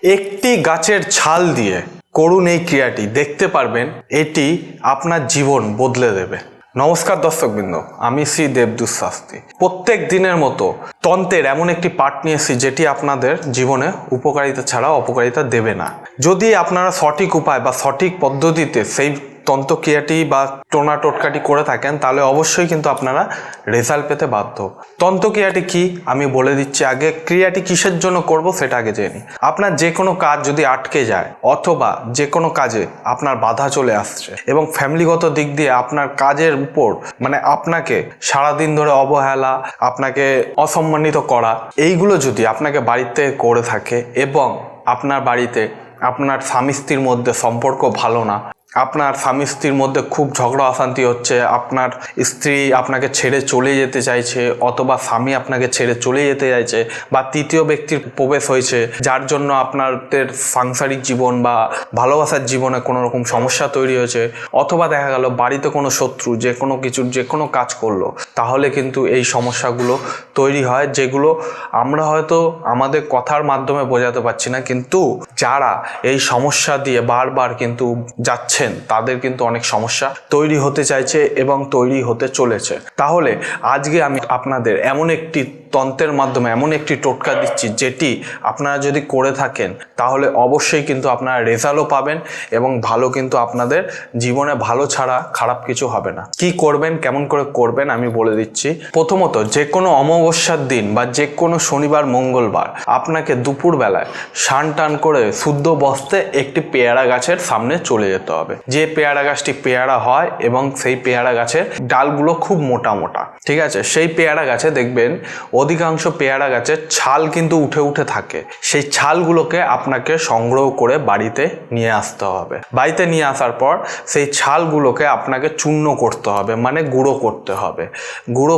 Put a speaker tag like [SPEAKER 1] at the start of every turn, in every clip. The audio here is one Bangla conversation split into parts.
[SPEAKER 1] একটি গাছের ছাল দিয়ে করুন এই ক্রিয়াটি, দেখতে পারবেন এটি আপনার জীবন বদলে দেবে। নমস্কার দর্শকবৃন্দ, আমি শ্রী দেবদূত শাস্ত্রী। প্রত্যেক দিনের মতো তন্ত্রের এমন একটি পাঠ নিয়ে এসেছি যেটি আপনাদের জীবনে উপকারিতা ছাড়া অপকারিতা দেবে না। যদি আপনারা সঠিক উপায় বা সঠিক পদ্ধতিতে সেই তন্ত্রক্রিয়াটি বা টোনা টোটকাটি করে থাকেন, তাহলে অবশ্যই কিন্তু আপনারা রেজাল্ট পেতে বাধ্য। তন্ত্রক্রিয়াটি কি আমি বলে দিচ্ছি। আগে ক্রিয়াটি কিসের জন্য করব সেটা আগে জেনে। আপনার যে কোনো কাজ যদি আটকে যায় অথবা যে কোনো কাজে আপনার বাধা চলে আসছে এবং ফ্যামিলিগত দিক দিয়ে আপনার কাজের উপর আপনাকে সারাদিন ধরে অবহেলা, আপনাকে অসম্মানিত করা, এইগুলো যদি আপনাকে বাড়িতে করে থাকে এবং আপনার বাড়িতে আপনার স্বামী স্ত্রীর মধ্যে সম্পর্ক ভালো না, আপনার স্বামী স্ত্রীর মধ্যে খুব ঝগড়া অশান্তি হচ্ছে, আপনার স্ত্রী আপনাকে ছেড়ে চলে যেতে চাইছে অথবা স্বামী আপনাকে ছেড়ে চলে যেতে চাইছে বা তৃতীয় ব্যক্তির প্রবেশ হয়েছে, যার জন্য আপনাদের সাংসারিক জীবন বা ভালোবাসার জীবনে কোনো রকম সমস্যা তৈরি হয়েছে, অথবা দেখা গেল বাড়িতে কোনো শত্রু যে কোনো কাজ করলো, তাহলে কিন্তু এই সমস্যাগুলো তৈরি হয়, যেগুলো আমরা হয়তো আমাদের কথার মাধ্যমে বোঝাতে পারছি না, কিন্তু যারা এই সমস্যা দিয়ে বারবার কিন্তু যাচ্ছে তাদের কিন্তু অনেক সমস্যা তৈরি হতে চাইছে এবং তৈরি হতে চলেছে। তাহলে আজকে আমি আপনাদের এমন একটি তন্ত্রের মাধ্যমে এমন একটি টোটকা দিচ্ছি যেটি আপনারা যদি করে থাকেন তাহলে অবশ্যই কিন্তু আপনারা রেজাল্টও পাবেন এবং ভালো কিন্তু আপনাদের জীবনে ভালো ছাড়া খারাপ কিছু হবে না। কি করবেন, কেমন করে করবেন আমি বলে দিচ্ছি। প্রথমত, যে কোনো অমাবস্যার দিন বা যে কোনো শনিবার মঙ্গলবার আপনাকে দুপুরবেলায় স্নান টান করে শুদ্ধ বস্ত্রে একটি পেয়ারা গাছের সামনে চলে যেতে হবে। যে পেয়ারা গাছটি পেয়ারা হয় এবং সেই পেয়ারা গাছের ডালগুলো খুব মোটা মোটা, ঠিক আছে, সেই পেয়ারা গাছে দেখবেন অধিকাংশ পেয়ারা গাছের ছাল কিন্তু উঠে উঠে থাকে। সেই ছালগুলোকে আপনাকে সংগ্রহ করে বাড়িতে নিয়ে আসতে হবে। বাড়িতে নিয়ে আসার পর সেই ছালগুলোকে আপনাকে চূর্ণ করতে হবে, গুঁড়ো করতে হবে। গুঁড়ো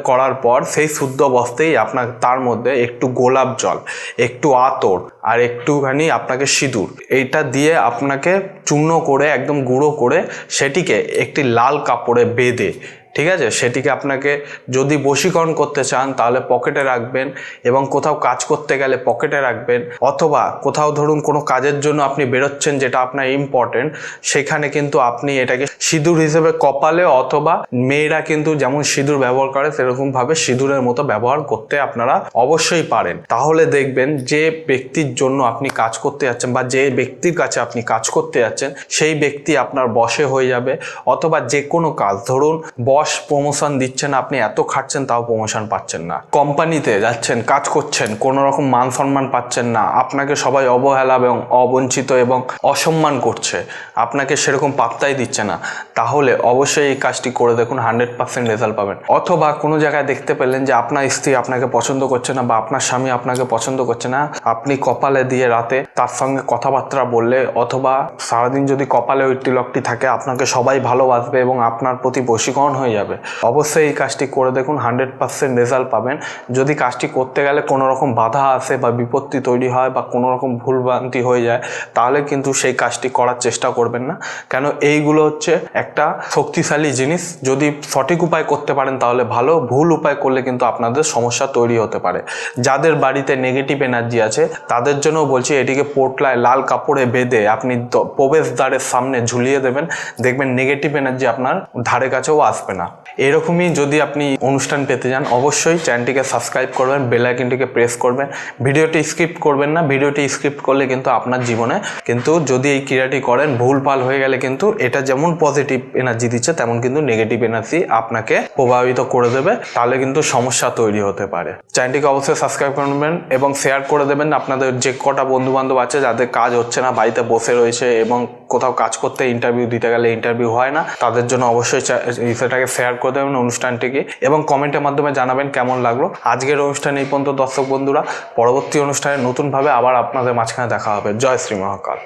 [SPEAKER 1] করার পর সেই শুদ্ধ বস্ত্রেই আপনার তার মধ্যে একটু গোলাপ জল, একটু আতর আর একটুখানি আপনাকে সিঁদুর, এইটা দিয়ে আপনাকে চূর্ণ করে একদম গুঁড়ো করে সেটিকে একটি লাল কাপড়ে বেঁধে, ঠিক আছে, সেটিকে আপনাকে যদি বশীকরণ করতে চান তাহলে পকেটে রাখবেন এবং কোথাও কাজ করতে গেলে পকেটে রাখবেন, অথবা কোথাও ধরুন কোনো কাজের জন্য আপনি বেরোচ্ছেন যেটা আপনার ইম্পর্টেন্ট, সেখানে কিন্তু আপনি এটাকে সিঁদুর হিসেবে কপালে, অথবা মেয়েরা কিন্তু যেমন সিঁদুর ব্যবহার করে সেরকমভাবে সিঁদুরের মতো ব্যবহার করতে আপনারা অবশ্যই পারেন। তাহলে দেখবেন যে ব্যক্তির জন্য আপনি কাজ করতে যাচ্ছেন বা যে ব্যক্তির কাছে আপনি কাজ করতে যাচ্ছেন সেই ব্যক্তি আপনার বশে হয়ে যাবে। অথবা যে কোনো কাজ, ধরুন বস প্রমোশন দিচ্ছেন, আপনি এত খাটছেন তাও প্রমোশন পাচ্ছেন না, কোম্পানিতে যাচ্ছেন কাজ করছেন কোনো রকম মান সম্মান পাচ্ছেন না, আপনাকে সবাই অবহেলা এবং অবঞ্চিত এবং অসম্মান করছে, আপনাকে সেরকম পাত্তাই দিচ্ছে না, তাহলে অবশ্যই এই কাজটি করে দেখুন, 100% রেজাল্ট পাবেন। অথবা কোনো জায়গায় দেখতে পেলেন যে আপনার স্ত্রী আপনাকে পছন্দ করছে না বা আপনার স্বামী আপনাকে পছন্দ করছে না, আপনি কপালে দিয়ে রাতে তার সঙ্গে কথাবার্তা বললে অথবা সারাদিন যদি কপালে ওই তিলকটি থাকে, আপনাকে সবাই ভালোবাসবে এবং আপনার প্রতি বশীকরণ হয়ে যাবে। অবশ্যই এই কাজটি করে দেখুন, 100% রেজাল্ট পাবেন। যদি কাজটি করতে গেলে কোনো রকম বাধা আসে বা বিপত্তি তৈরি হয় বা কোনো রকম ভুলভ্রান্তি হয়ে যায়, তাহলে কিন্তু সেই কাজটি করার চেষ্টা করবেন না, কেন এইগুলো হচ্ছে একটা শক্তিশালী জিনিস। যদি সঠিক উপায় করতে পারেন তাহলে ভালো, ভুল উপায় করলে কিন্তু আপনাদের সমস্যা তৈরি হতে পারে। যাদের বাড়িতে নেগেটিভ এনার্জি আছে তাদের জন্য বলছি, এটিকে পোটলায় লাল কাপড়ে বেঁধে আপনি প্রবেশদ্বারের সামনে ঝুলিয়ে দেবেন, দেখবেন নেগেটিভ এনার্জি আপনার ধারে কাছেও আসবে না। এরকমই যদি আপনি অনুষ্ঠান পেতে যান অবশ্যই চ্যানেলটিকে সাবস্ক্রাইব করবেন, বেল আইকনটিকে প্রেস করবেন, ভিডিওটি স্কিপ করবেন না। ভিডিওটি স্কিপ করলে কিন্তু আপনার জীবনে কিন্তু যদি এই ক্রিয়াটি করেন ভুলভাল হয়ে গেলে কিন্তু এটা যেমন পজিটিভ এনার্জি দিচ্ছে তেমন কিন্তু নেগেটিভ এনার্জি আপনাকে প্রভাবিত করে দেবে, তাহলে কিন্তু সমস্যা তৈরি হতে পারে। চ্যানেলটিকে অবশ্যই সাবস্ক্রাইব করবেন এবং শেয়ার করে দেবেন আপনাদের যে কটা বন্ধু বান্ধব আছে যাদের কাজ হচ্ছে না, বাড়িতে বসে রয়েছে এবং কোথাও কাজ করতে ইন্টারভিউ দিতে গেলে ইন্টারভিউ হয় না, তাদের জন্য অবশ্যই সেটাকে শেয়ার করে দেবেন অনুষ্ঠানটিকে এবং কমেন্টের মাধ্যমে জানাবেন কেমন লাগলো। আজকের অনুষ্ঠান এই পর্যন্ত দর্শক বন্ধুরা, পরবর্তী অনুষ্ঠানে নতুনভাবে আবার আপনাদের মাঝখানে দেখা হবে। জয় শ্রী মহাকাল।